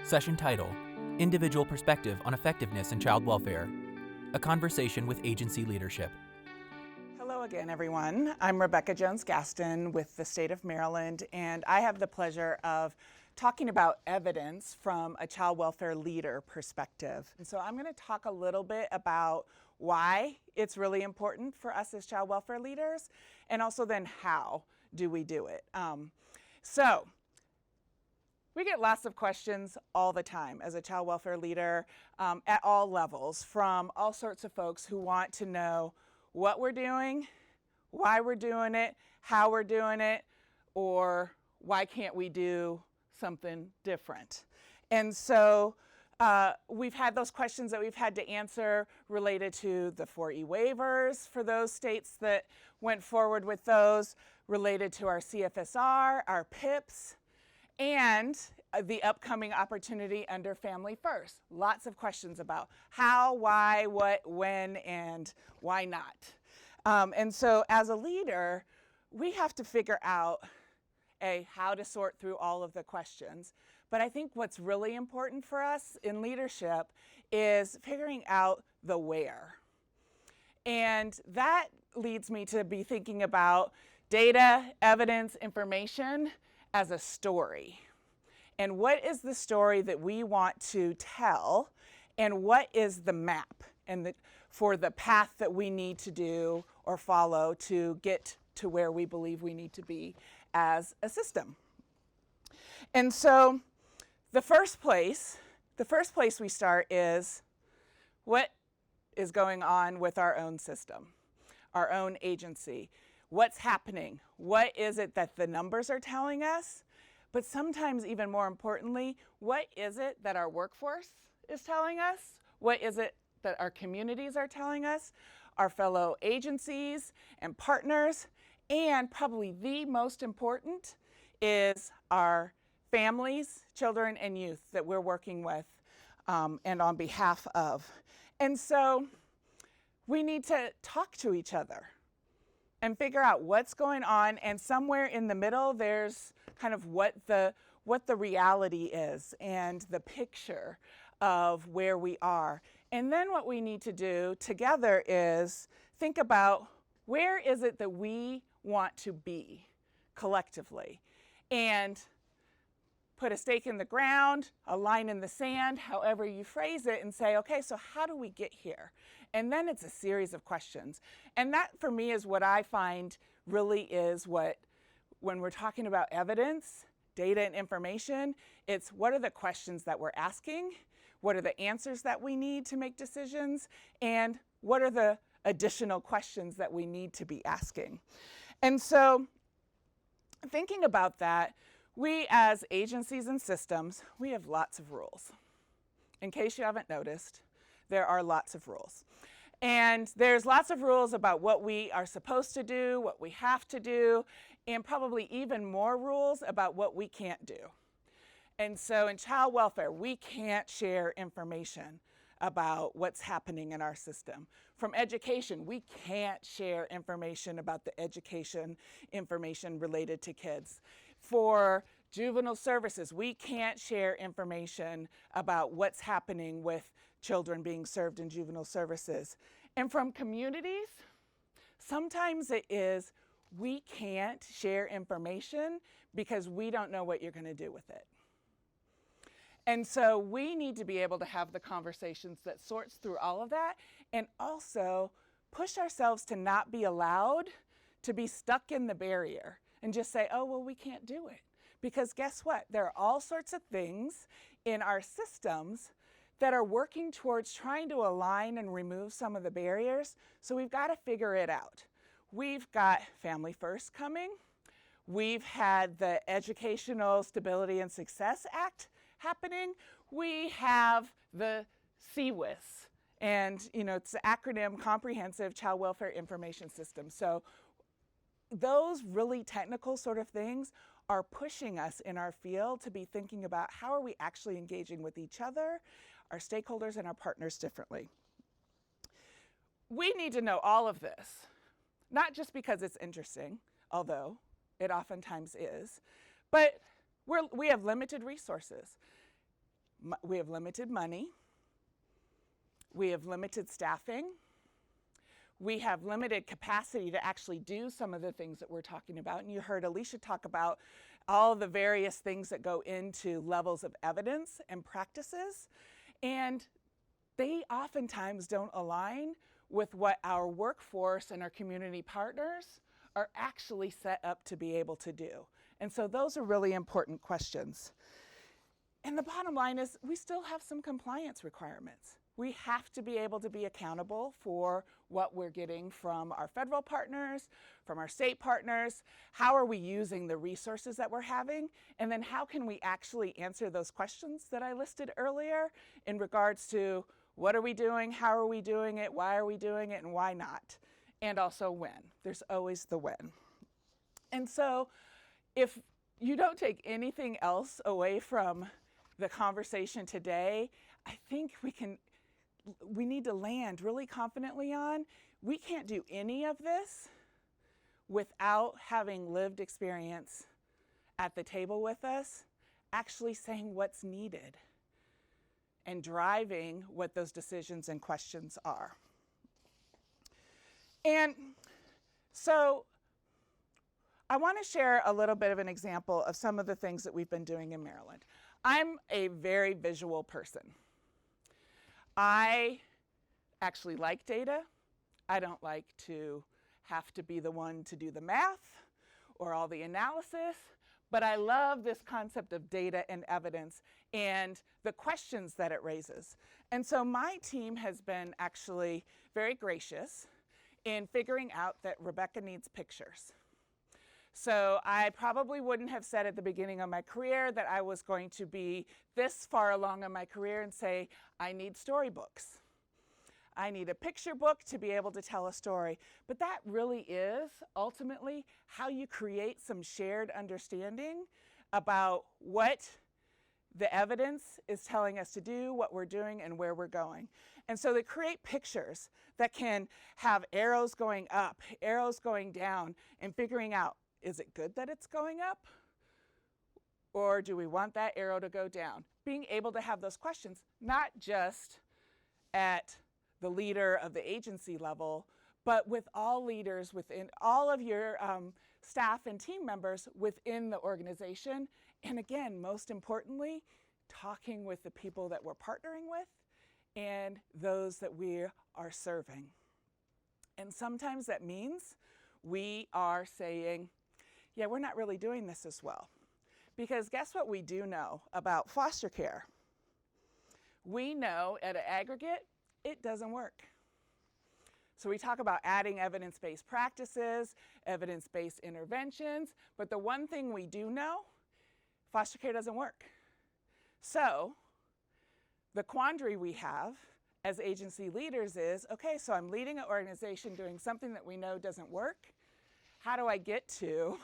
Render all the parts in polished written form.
Session title, Individual Perspective on Effectiveness in Child Welfare, a conversation with agency leadership. Hello again, everyone. I'm Rebecca Jones Gaston with the state of Maryland, and I have the pleasure of talking about evidence from a child welfare leader perspective. And so I'm going to talk a little bit about why it's really important for us as child welfare leaders, and also then how do we do it. So we get lots of questions all the time as a child welfare leader at all levels from all sorts of folks who want to know what we're doing, why we're doing it, how we're doing it, or why can't we do something different. And so we've had those questions that we've had to answer related to the 4E waivers for those states that went forward with those, related to our CFSR, our PIPs, and the upcoming opportunity under Family First. Lots of questions about how, why, what, when, and why not. And so as a leader, we have to figure out how to sort through all of the questions. But I think what's really important for us in leadership is figuring out the where. And that leads me to be thinking about data, evidence, information as a story. And what is the story that we want to tell, and what is the map and for the path that we need to do or follow to get to where we believe we need to be as a system. And so the first place we start is what is going on with our own system, our own agency. What's happening? What is it that the numbers are telling us? But sometimes, even more importantly, what is it that our workforce is telling us? What is it that our communities are telling us? Our fellow agencies and partners, and probably the most important is our families, children, and youth that we're working with and on behalf of. And so we need to talk to each other and figure out what's going on, and somewhere in the middle there's kind of what the reality is and the picture of where we are. And then what we need to do together is think about where is it that we want to be collectively, and put a stake in the ground, a line in the sand, however you phrase it, and say, okay, so how do we get here? And then it's a series of questions. And that, for me, is what I find really is what, when we're talking about evidence, data, and information, it's what are the questions that we're asking, what are the answers that we need to make decisions, and what are the additional questions that we need to be asking. And so thinking about that, we as agencies and systems, we have lots of rules. In case you haven't noticed, there are lots of rules. And there's lots of rules about what we are supposed to do, what we have to do, and probably even more rules about what we can't do. And so in child welfare, we can't share information about what's happening in our system. From education, we can't share information about the education information related to kids. For juvenile services, we can't share information about what's happening with children being served in juvenile services. And from communities, sometimes it is we can't share information because we don't know what you're going to do with it. And so we need to be able to have the conversations that sorts through all of that, and also push ourselves to not be allowed to be stuck in the barrier and just say, oh, well, we can't do it. Because guess what? There are all sorts of things in our systems that are working towards trying to align and remove some of the barriers. So we've got to figure it out. We've got Family First coming. We've had the Educational Stability and Success Act happening. We have the CWIS, and it's the acronym Comprehensive Child Welfare Information System. So those really technical sort of things are pushing us in our field to be thinking about how are we actually engaging with each other, our stakeholders, and our partners differently. We need to know all of this, not just because it's interesting, although it oftentimes is, but we have limited resources. We have limited money. We have limited staffing. We have limited capacity to actually do some of the things that we're talking about. And you heard Alicia talk about all the various things that go into levels of evidence and practices. And they oftentimes don't align with what our workforce and our community partners are actually set up to be able to do. And so those are really important questions. And the bottom line is we still have some compliance requirements. We have to be able to be accountable for what we're getting from our federal partners, from our state partners. How are we using the resources that we're having? And then how can we actually answer those questions that I listed earlier in regards to what are we doing, how are we doing it, why are we doing it, and why not? And also when. There's always the when. And so if you don't take anything else away from the conversation today, I think we need to land really confidently on, we can't do any of this without having lived experience at the table with us, actually saying what's needed and driving what those decisions and questions are. And so I want to share a little bit of an example of some of the things that we've been doing in Maryland. I'm a very visual person. I actually like data. I don't like to have to be the one to do the math or all the analysis, but I love this concept of data and evidence and the questions that it raises. And so my team has been actually very gracious in figuring out that Rebecca needs pictures. So I probably wouldn't have said at the beginning of my career that I was going to be this far along in my career and say, I need storybooks. I need a picture book to be able to tell a story. But that really is ultimately how you create some shared understanding about what the evidence is telling us to do, what we're doing, and where we're going. And so they create pictures that can have arrows going up, arrows going down, and figuring out, is it good that it's going up? Or do we want that arrow to go down? Being able to have those questions, not just at the leader of the agency level, but with all leaders within all of your staff and team members within the organization. And again, most importantly, talking with the people that we're partnering with and those that we are serving. And sometimes that means we are saying, yeah, we're not really doing this as well. Because guess what we do know about foster care? We know at an aggregate, it doesn't work. So we talk about adding evidence-based practices, evidence-based interventions, but the one thing we do know, foster care doesn't work. So the quandary we have as agency leaders is, okay, so I'm leading an organization doing something that we know doesn't work. How do I get to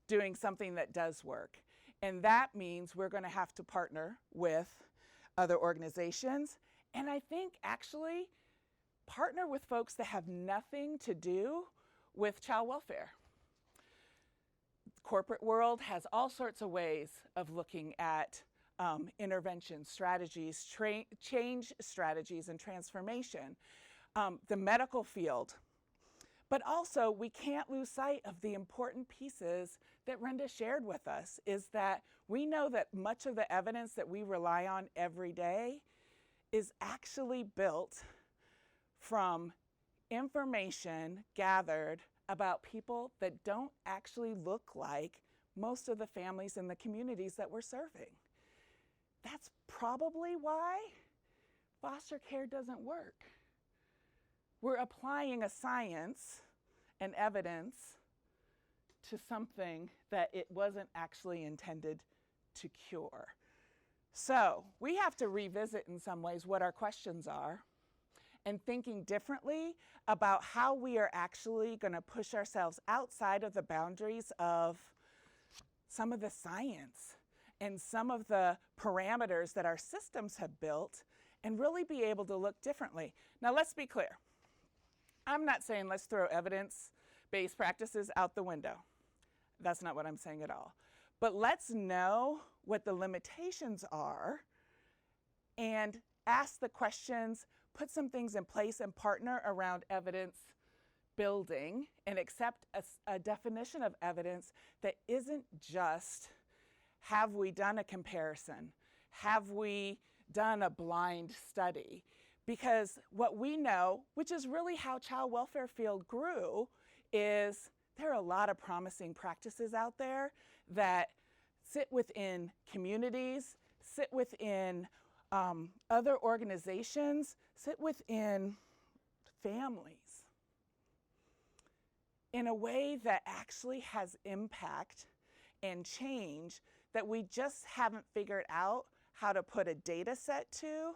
doing something that does work? And that means we're going to have to partner with other organizations. And I think actually partner with folks that have nothing to do with child welfare. The corporate world has all sorts of ways of looking at intervention strategies, change strategies, and transformation. The medical field. But also, we can't lose sight of the important pieces that Brenda shared with us, is that we know that much of the evidence that we rely on every day is actually built from information gathered about people that don't actually look like most of the families in the communities that we're serving. That's probably why foster care doesn't work. We're applying a science and evidence to something that it wasn't actually intended to cure. So we have to revisit in some ways what our questions are and thinking differently about how we are actually going to push ourselves outside of the boundaries of some of the science and some of the parameters that our systems have built and really be able to look differently. Now let's be clear. I'm not saying let's throw evidence-based practices out the window. That's not what I'm saying at all. But let's know what the limitations are and ask the questions, put some things in place, and partner around evidence building and accept a definition of evidence that isn't just, have we done a comparison? Have we done a blind study? Because what we know, which is really how child welfare field grew, is there are a lot of promising practices out there that sit within communities, sit within other organizations, sit within families in a way that actually has impact and change that we just haven't figured out how to put a data set to,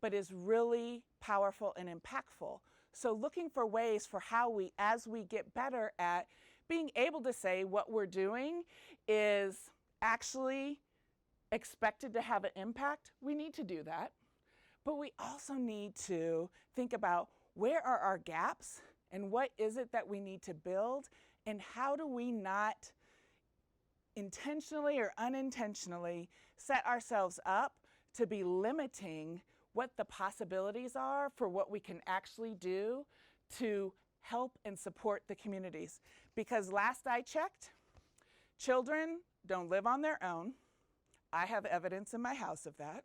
but is really powerful and impactful. So looking for ways for how we, as we get better at being able to say what we're doing is actually expected to have an impact, we need to do that. But we also need to think about where are our gaps and what is it that we need to build, and how do we not intentionally or unintentionally set ourselves up to be limiting what the possibilities are for what we can actually do to help and support the communities. Because last I checked, children don't live on their own. I have evidence in my house of that.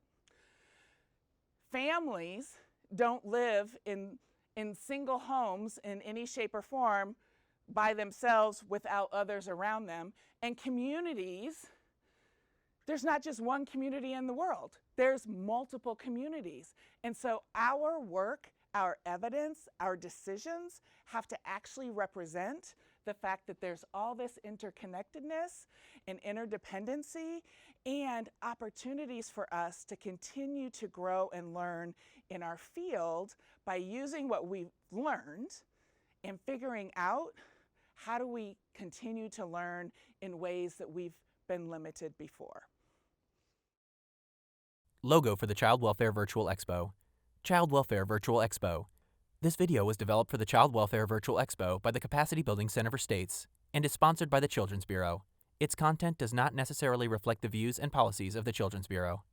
Families don't live in single homes in any shape or form by themselves without others around them. And communities, there's not just one community in the world. There's multiple communities. And so our work, our evidence, our decisions have to actually represent the fact that there's all this interconnectedness and interdependency and opportunities for us to continue to grow and learn in our field by using what we've learned and figuring out how do we continue to learn in ways that we've been limited before. Logo for the Child Welfare Virtual Expo. Child Welfare Virtual Expo. This video was developed for the Child Welfare Virtual Expo by the Capacity Building Center for States and is sponsored by the Children's Bureau. Its content does not necessarily reflect the views and policies of the Children's Bureau.